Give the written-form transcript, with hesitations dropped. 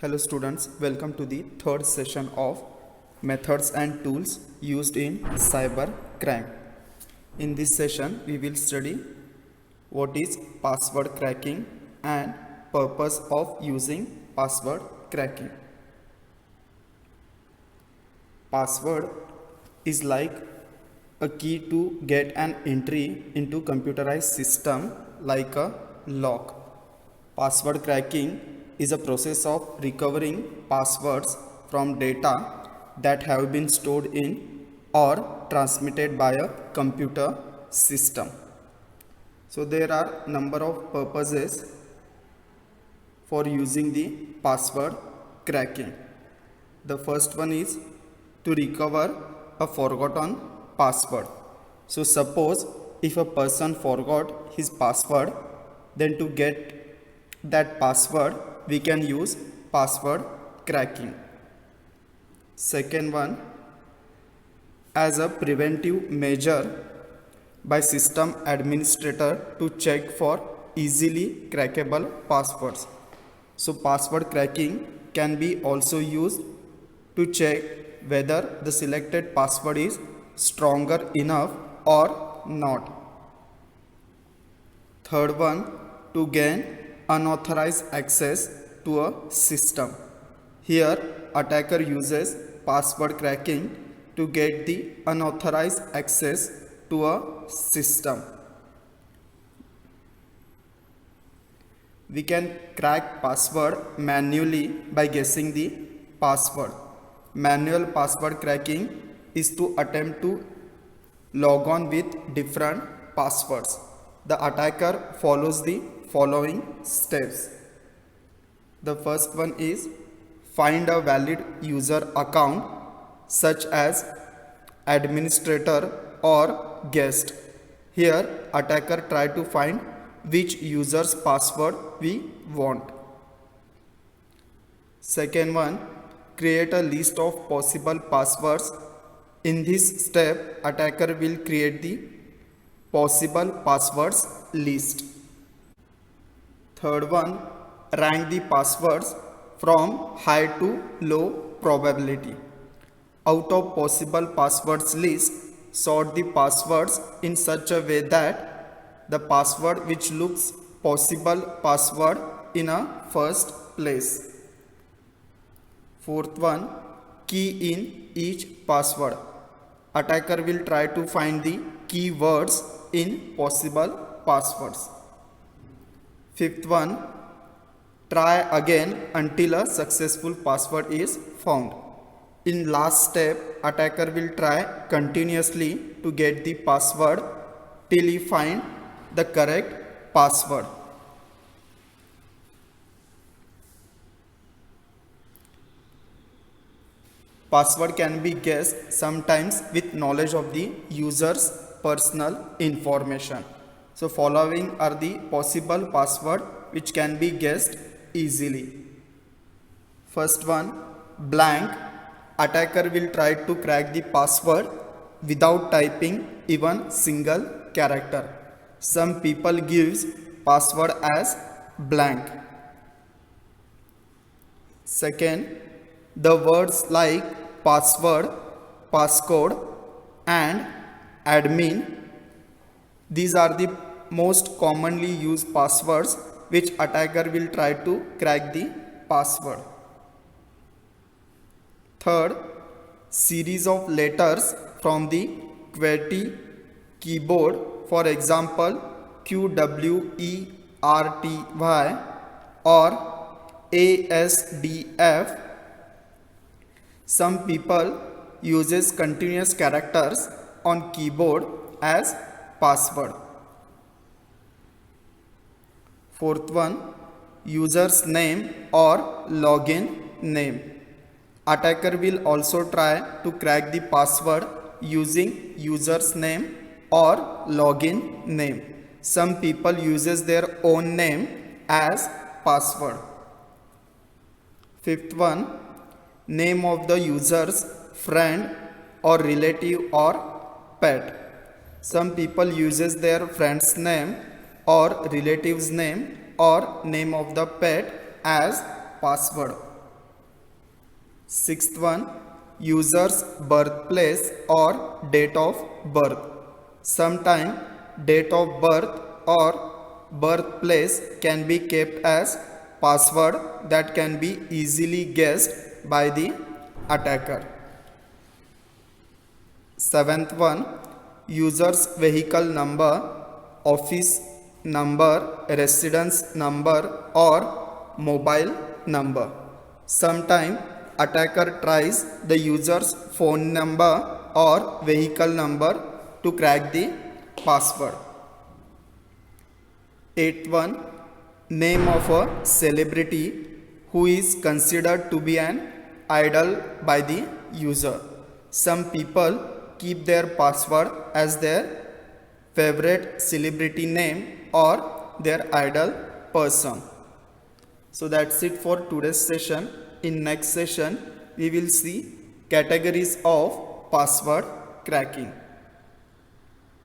Hello students, welcome to the third session of methods and tools used in cyber crime. In this session, we will study what is password cracking and purpose of using password cracking. Password is like a key to get an entry into computerized system like a lock. Password cracking is a process of recovering passwords from data that have been stored in or transmitted by a computer system. So there are number of purposes for using the password cracking. The first one is to recover a forgotten password. So suppose if a person forgot his password, then to get that password we can use password cracking. Second one, as a preventive measure by system administrator to check for easily crackable passwords. So password cracking can be also used to check whether the selected password is stronger enough or not. Third one, to gain unauthorized access to a system. Here, attacker uses password cracking to get the unauthorized access to a system. We can crack password manually by guessing the password. Manual password cracking is to attempt to log on with different passwords. The attacker follows the following steps. The first one is find a valid user account such as administrator or guest. Here attacker try to find which user's password we want. Second one, create a list of possible passwords. In this step, attacker will create the possible passwords list. Third one, rank the passwords from high to low probability. Out of possible passwords list, sort the passwords in such a way that the password which looks possible password in a first place. Fourth one, key in each password. Attacker will try to find the keywords in possible passwords. Fifth one, try again until a successful password is found. In last step, attacker will try continuously to get the password till he find the correct password. Password can be guessed sometimes with knowledge of the user's personal information. So following are the possible password which can be guessed easily. First one, blank. Attacker will try to crack the password without typing even single character. Some people gives password as blank. Second, the words like password, passcode and admin, these are the most commonly used passwords which attacker will try to crack the password. Third, series of letters from the QWERTY keyboard, for example QWERTY or ASDF. Some people uses continuous characters on keyboard as password. Fourth one, user's name or login name. Attacker will also try to crack the password using user's name or login name. Some people uses their own name as password. Fifth one, name of the user's friend or relative or pet. Some people uses their friend's name or relative's name or name of the pet as password. Sixth one, user's birthplace or date of birth. Sometime date of birth or birthplace can be kept as password that can be easily guessed by the attacker. Seventh one, user's vehicle number, office number, residence number or mobile number. Sometime attacker tries the user's phone number or vehicle number to crack the password. Eighth one, name of a celebrity who is considered to be an idol by the user. Some people keep their password as their favorite celebrity name or their idol person. So that's it for today's session. In next session, we will see categories of password cracking.